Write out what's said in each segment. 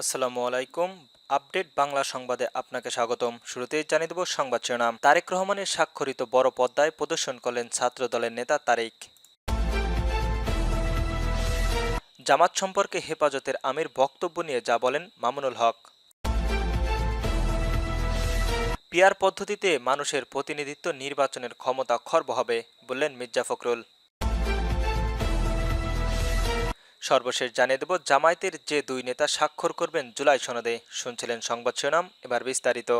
আসসালামু আলাইকুম। আপডেট বাংলা সংবাদে আপনাকে স্বাগতম। শুরুতেই জানিয়ে দেব সংবাদ শিরোনাম। তারেক রহমানের স্বাক্ষরিত বড় পর্দায় প্রদর্শন করলেন ছাত্রদলের নেতা তারেক। জামাত সম্পর্কে হেফাজতের আমির বক্তব্য নিয়ে যা বলেন মামুনুল হক। পিআর পদ্ধতিতে মানুষের প্রতিনিধিত্ব নির্বাচনের ক্ষমতা খর্ব হবে বললেন মির্জা ফখরুল। সর্বশেষ জানিয়ে দেব জামায়াতের যে দুই নেতা স্বাক্ষর করবেন জুলাই সনদে। শুনছিলেন সংবাদ শিরোনাম, এবার বিস্তারিত।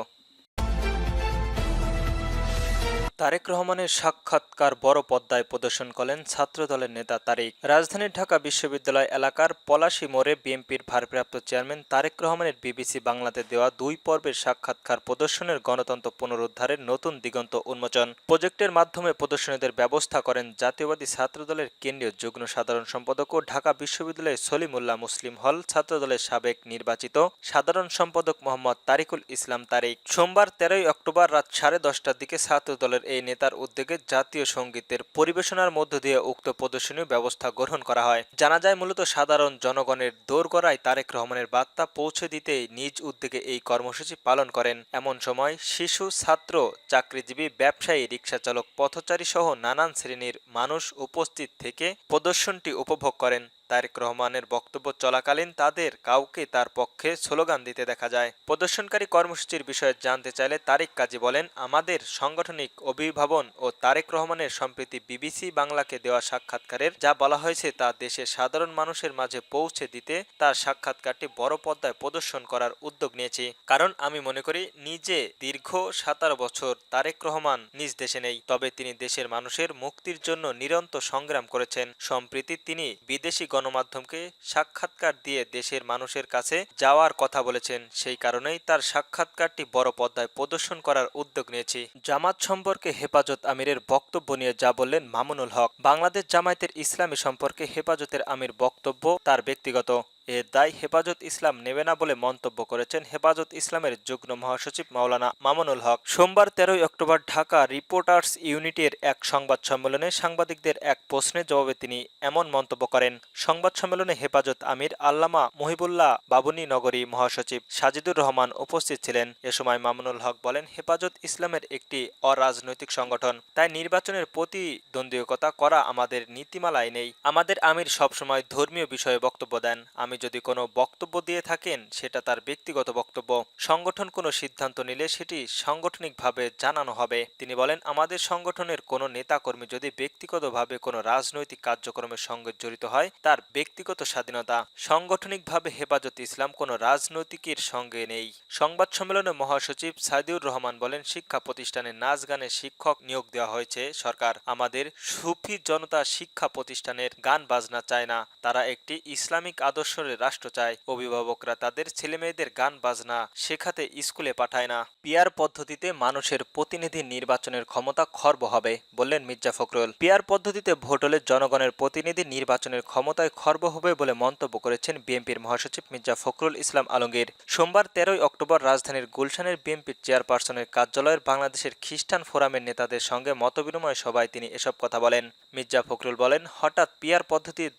তারেক রহমানের সাক্ষাৎকার বড় পর্দায় প্রদর্শন করলেন ছাত্রদলের নেতা তারেক। রাজধানীর ঢাকা বিশ্ববিদ্যালয় এলাকার পলাশী মোড়ে বিএনপির ভারপ্রাপ্ত চেয়ারম্যান তারেক রহমানের বিবিসি বাংলাতে দেওয়া দুই পর্বের সাক্ষাৎকার প্রদর্শনের গণতন্ত্র পুনরুদ্ধারের নতুন দিগন্ত উন্মোচন প্রজেক্টের মাধ্যমে প্রদর্শনীদের ব্যবস্থা করেন জাতীয়বাদী ছাত্রদলের কেন্দ্রীয় যুগ্ম সাধারণ সম্পাদক ও ঢাকা বিশ্ববিদ্যালয়ের সলিমুল্লাহ মুসলিম হল ছাত্রদলের সাবেক নির্বাচিত সাধারণ সম্পাদক মোহাম্মদ তারিকুল ইসলাম তারেক। সোমবার 13ই অক্টোবর রাত 10:30টার দিকে ছাত্রদলের এই নেতার উদ্যোগে জাতীয় সঙ্গীতের পরিবেশনার মধ্য দিয়ে উক্ত প্রদর্শনীর ব্যবস্থা গ্রহণ করা হয়। জানা যায় মূলত সাধারণ জনগণের দোরগোড়ায় তারেক রহমানের বার্তা পৌঁছে দিতে নিজ উদ্যোগে এই কর্মসূচি পালন করেন। এমন সময় শিশু, ছাত্র, চাকরিজীবী, ব্যবসায়ী, রিকশাচালক, পথচারী সহ নানান শ্রেণীর মানুষ উপস্থিত থেকে প্রদর্শনটি উপভোগ করেন। তারেক রহমানের বক্তব্য চলাকালীন তাদের কাউকে তার পক্ষে স্লোগান দিতে দেখা যায়। প্রদর্শনকারী কর্মসূচির বিষয়ে জানতে চাইলে তারেক কাজী বলেন, আমাদের সাংগঠনিক অভিভাবন ও তারেক রহমানের সম্প্রতি বিবিসি বাংলাকে দেওয়া সাক্ষাৎকারের যা বলা হয়েছে তা দেশের সাধারণ মানুষের মাঝে পৌঁছে দিতে তার সাক্ষাৎকারটি বড় পর্দায় প্রদর্শন করার উদ্যোগ নিয়েছি। কারণ আমি মনে করি নিজে দীর্ঘ 17 বছর তারেক রহমান নিজ দেশে নেই, তবে তিনি দেশের মানুষের মুক্তির জন্য নিরন্তর সংগ্রাম করেছেন। সম্প্রতি তিনি বিদেশি গণমাধ্যমকে সাক্ষাৎকার দিয়ে দেশের মানুষের কাছে যাওয়ার কথা বলেছেন। সেই কারণেই তার সাক্ষাৎকারটি বড় পর্দায় প্রদর্শন করার উদ্যোগ নিয়েছি। জামাত সম্পর্কে হেফাজত আমিরের বক্তব্য নিয়ে যা বললেন মামুনুল হক। বাংলাদেশ জামায়াতের ইসলামী সম্পর্কে হেফাজতের আমির বক্তব্য তার ব্যক্তিগত, এর দায় হেফাজত ইসলাম নেবে না বলে মন্তব্য করেছেন হেফাজত ইসলামের যুগ্ম মহাসচিব মাওলানা মামুনুল হক। সোমবার 13ই অক্টোবর ঢাকা রিপোর্টার্স ইউনিটির এক সংবাদ সম্মেলনে সাংবাদিকদের এক প্রশ্নের জবাবে তিনি এমন মন্তব্য করেন। সংবাদ সম্মেলনে হেফাজত আমির আল্লামা মহিবুল্লাহ বাবুনী নগরী মহাসচিব সাজিদুর রহমান উপস্থিত ছিলেন। এ সময় মামুনুল হক বলেন, হেফাজত ইসলামের একটি অরাজনৈতিক সংগঠন, তাই নির্বাচনের প্রতিদ্বন্দ্বিতা করা আমাদের নীতিমালায় নেই। আমাদের আমির সবসময় ধর্মীয় বিষয়ে বক্তব্য দেন। আমি যদি কোনো বক্তব্য দিয়ে থাকেন সেটা তার ব্যক্তিগত বক্তব্য। সংগঠন কোনো সিদ্ধান্ত নিলে সেটি সাংগঠনিকভাবে জানানো হবে। তিনি বলেন, আমাদের সংগঠনের কোনো নেতাকর্মী যদি ব্যক্তিগতভাবে কোনো রাজনৈতিক কার্যক্রমের সঙ্গে জড়িত হয় তার ব্যক্তিগত স্বাধীনতা। সাংগঠনিকভাবে হেফাজত ইসলাম কোনো রাজনৈতিকের সঙ্গে নেই। সংবাদ সম্মেলনে মহাসচিব সাইদুর রহমান বলেন, শিক্ষা প্রতিষ্ঠানে নাচ গানের শিক্ষক নিয়োগ দেওয়া হয়েছে সরকার। আমাদের সুফি জনতা শিক্ষা প্রতিষ্ঠানের গান বাজনা চায় না, তারা একটি ইসলামিক আদর্শের রাষ্ট্র চায়। অভিভাবকরা তাদের ছেলেমেয়েদের গান বাজনা শেখাতে স্কুলে পাঠায় না। পিআর পদ্ধতিতে মানুষের প্রতিনিধি নির্বাচনের ক্ষমতা খর্ব হবে বললেন মির্জা ফখরুল। পিআর পদ্ধতিতে ভোট হলে জনগণের প্রতিনিধি নির্বাচনের ক্ষমতায় খর্ব হবে বলে মন্তব্য করেছেন বিএনপির মহাসচিব মির্জা ফখরুল ইসলাম আলমগীর। সোমবার 13ই অক্টোবর রাজধানীর গুলশানের বিএনপির চেয়ারপারসনের কার্যালয়ের বাংলাদেশের খ্রিস্টান ফোরামের নেতাদের সঙ্গে মতবিনিময় সভায় তিনি এসব কথা বলেন। মির্জা ফখরুল বলেন, হঠাৎ পিআর পদ্ধতির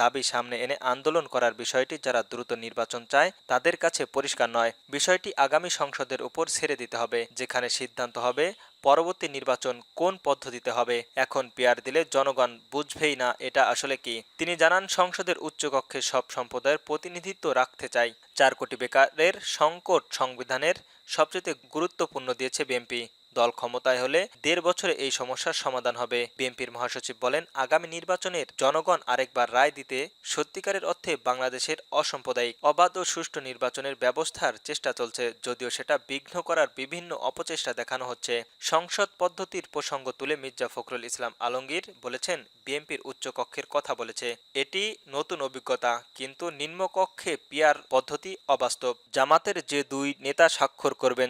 দাবি সামনে এনে আন্দোলন করার বিষয়টি যারা দ্রুত নির্বাচন চায় তাদের কাছে পরিষ্কার নয়। বিষয়টি আগামী সংসদের উপর ছেড়ে দিতে হবে, যেখানে সিদ্ধান্ত হবে পরবর্তী নির্বাচন কোন পদ্ধতিতে হবে। এখন পিআর দিলে জনগণ বুঝবেই না এটা আসলে কি। তিনি জানান, সংসদের উচ্চকক্ষে সব সম্প্রদায়ের প্রতিনিধিত্ব রাখতে চাই। 4 কোটি বেকারের সংকট সংবিধানের সবচেয়ে গুরুত্বপূর্ণ দিয়েছে বিএনপি। দল ক্ষমতায় হলে 1.5 বছরে এই সমস্যার সমাধান হবে। বিএনপির মহাসচিব বলেন, আগামী নির্বাচনের জনগণ আরেকবার রায় দিতে সত্যিকারের অর্থে বাংলাদেশের অসাম্প্রদায়িক, অবাধ ও সুষ্ঠু নির্বাচনের ব্যবস্থার চেষ্টা চলছে, যদিও সেটা বিঘ্ন করার বিভিন্ন অপচেষ্টা দেখানো হচ্ছে। সংসদ পদ্ধতির প্রসঙ্গ তুলে মির্জা ফখরুল ইসলাম আলমগীর বলেছেন, বিএনপির উচ্চকক্ষের কথা বলেছে, এটি নতুন অভিজ্ঞতা, কিন্তু নিম্নকক্ষে পিআর পদ্ধতি অবাস্তব। জামাতের যে দুই নেতা স্বাক্ষর করবেন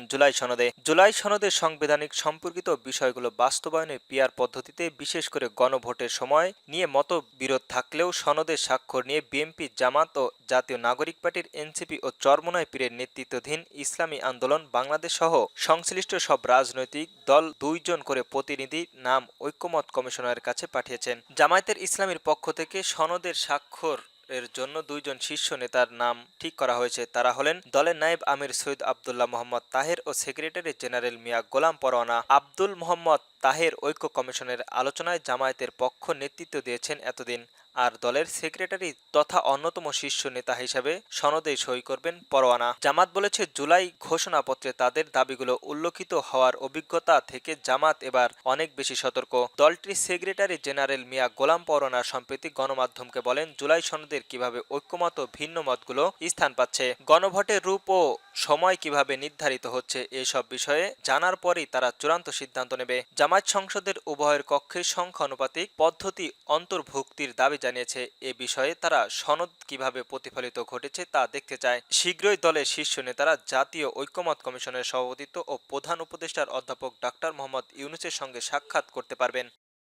জুলাই সনদের সাংবিধানিক সম্পর্কিত বিষয়গুলো বাস্তবায়নে পিআর পদ্ধতিতে বিশেষ করে গণভোটের সময় নিয়ে মতবিরোধ থাকলেও সনদের স্বাক্ষর নিয়ে বিএনপি, জামাত ও জাতীয় নাগরিক পার্টির এনসিপি ও চরমোনাই পীরের নেতৃত্বাধীন ইসলামী আন্দোলন বাংলাদেশ সহ সংশ্লিষ্ট সব রাজনৈতিক দল 2 জন করে প্রতিনিধি নাম ঐক্যমত কমিশনের কাছে পাঠিয়েছেন। জামায়াতের ইসলামীর পক্ষ থেকে সনদের স্বাক্ষর এর জন্য দুইজন শীর্ষ নেতার নাম ঠিক করা হয়েছে। তারা হলেন দলের নায়েব আমির সৈয়দ আবদুল্লাহ মোহাম্মদ তাহের ও সেক্রেটারি জেনারেল মিয়া গোলাম পরোয়ানা। আব্দুল মোহাম্মদ তাহের ঐক্য কমিশনের আলোচনায় জামায়াতের পক্ষ নেতৃত্ব দিয়েছেন এতদিন, আর দলের সেক্রেটারি তথা অন্যতম শীর্ষ নেতা হিসেবে সনদে সই করবেন পরোয়ানা। জামাত বলেছে, জুলাই ঘোষণাপত্রে তাদের দাবিগুলো উল্লেখিত হওয়ার অভিজ্ঞতা থেকে জামাত এবার অনেক বেশি সতর্ক। দলটির সেক্রেটারি জেনারেল মিয়া গোলাম পরোয়ানা সম্প্রতি গণমাধ্যমকে বলেন, জুলাই সনদের কিভাবে ঐক্যমত ভিন্ন মতগুলো স্থান পাচ্ছে, গণভোটের রূপ ও সময় কিভাবে নির্ধারিত হচ্ছে, এসব বিষয়ে জানার পরেই তারা চূড়ান্ত সিদ্ধান্ত নেবে। জামায়াত সংসদের উভয়ের কক্ষে সংখ্যানুপাতিক পদ্ধতি অন্তর্ভুক্তির দাবি জানিয়েছে। এ বিষয়ে তারা সনদ কিভাবে প্রতিফলিত ঘটেছে তা দেখতে চায়। শীঘ্রই দলের শীর্ষ নেতারা জাতীয় ঐক্যমত কমিশনের সভাপতিত্ব ও প্রধান উপদেষ্টার অধ্যাপক ডাক্তার মোহাম্মদ ইউনূসের সঙ্গে সাক্ষাৎ করতে পারবেন।